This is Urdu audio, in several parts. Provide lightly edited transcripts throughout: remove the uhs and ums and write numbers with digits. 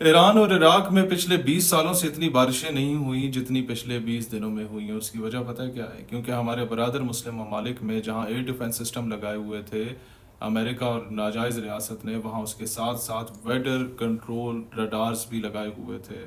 ایران اور عراق میں پچھلے 20 سالوں سے اتنی بارشیں نہیں ہوئیں جتنی پچھلے 20 دنوں میں ہوئی ہیں. اس کی وجہ پتہ ہے کیا ہے؟ کیونکہ ہمارے برادر مسلم ممالک میں جہاں ایئر ڈیفنس سسٹم لگائے ہوئے تھے امریکہ اور ناجائز ریاست نے، وہاں اس کے ساتھ ساتھ ویڈر کنٹرول رڈارز بھی لگائے ہوئے تھے،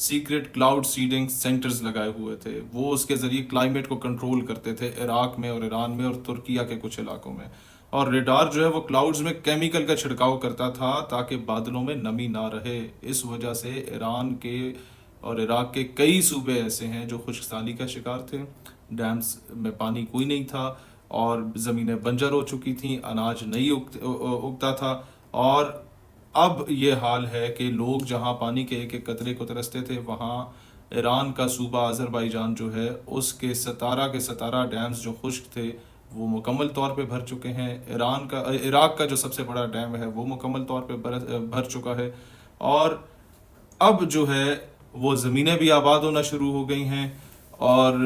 سیکرٹ کلاؤڈ سیڈنگ سینٹرز لگائے ہوئے تھے. وہ اس کے ذریعے کلائمیٹ کو کنٹرول کرتے تھے عراق میں اور ایران میں اور ترکیہ کے کچھ علاقوں میں. اور ریڈار جو ہے وہ کلاؤڈز میں کیمیکل کا چھڑکاؤ کرتا تھا تاکہ بادلوں میں نمی نہ رہے. اس وجہ سے ایران کے اور عراق کے کئی صوبے ایسے ہیں جو خشک سالی کا شکار تھے، ڈیمز میں پانی کوئی نہیں تھا اور زمینیں بنجر ہو چکی تھیں، اناج نہیں اگتا تھا. اور اب یہ حال ہے کہ لوگ جہاں پانی کے ایک ایک قطرے کو ترستے تھے، وہاں ایران کا صوبہ آذربائیجان جو ہے اس کے 17 ڈیمز جو خشک تھے وہ مکمل طور پہ بھر چکے ہیں. عراق کا جو سب سے بڑا ڈیم ہے وہ مکمل طور پہ بھر چکا ہے. اور اب جو ہے وہ زمینیں بھی آباد ہونا شروع ہو گئی ہیں اور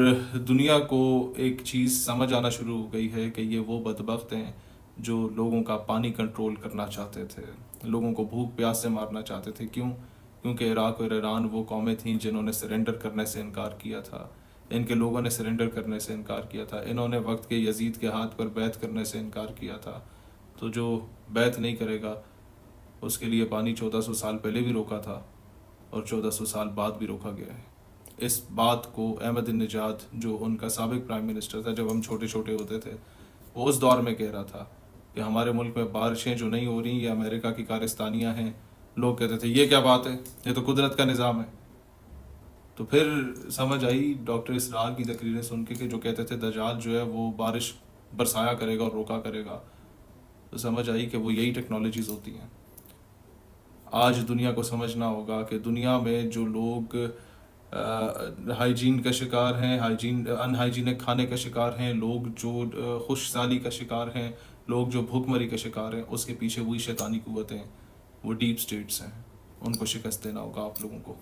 دنیا کو ایک چیز سمجھ آنا شروع ہو گئی ہے کہ یہ وہ بدبخت ہیں جو لوگوں کا پانی کنٹرول کرنا چاہتے تھے، لوگوں کو بھوک پیاس سے مارنا چاہتے تھے. کیونکہ عراق اور ایران وہ قومیں تھیں جنہوں نے سرنڈر کرنے سے انکار کیا تھا. ان کے لوگوں نے سرنڈر کرنے سے انکار کیا تھا. انہوں نے وقت کے یزید کے ہاتھ پر بیعت کرنے سے انکار کیا تھا. تو جو بیعت نہیں کرے گا اس کے لیے پانی 1400 سال پہلے بھی روکا تھا اور 1400 سال بعد بھی روکا گیا ہے. اس بات کو احمد النژاد جو ان کا سابق پرائم منسٹر تھا جب ہم چھوٹے چھوٹے ہوتے تھے، وہ اس دور میں کہہ رہا تھا کہ ہمارے ملک میں بارشیں جو نہیں ہو رہی یہ امریکہ کی کارستانیاں ہیں. لوگ کہتے تھے یہ کیا بات ہے، یہ تو قدرت کا نظام ہے. تو پھر سمجھ آئی ڈاکٹر اسرار کی تقریریں سن کے کہ جو کہتے تھے دجال جو ہے وہ بارش برسایا کرے گا اور روکا کرے گا، تو سمجھ آئی کہ وہ یہی ٹیکنالوجیز ہوتی ہیں. آج دنیا کو سمجھنا ہوگا کہ دنیا میں جو لوگ ہائیجین کا شکار ہیں، ان ہائیجینک کھانے کا شکار ہیں، لوگ جو خشک سالی کا شکار ہیں، لوگ جو بھوک مری کا شکار ہیں، اس کے پیچھے وہی شیطانی قوتیں، وہ ڈیپ سٹیٹس ہیں. ان کو شکست دینا ہوگا آپ لوگوں کو.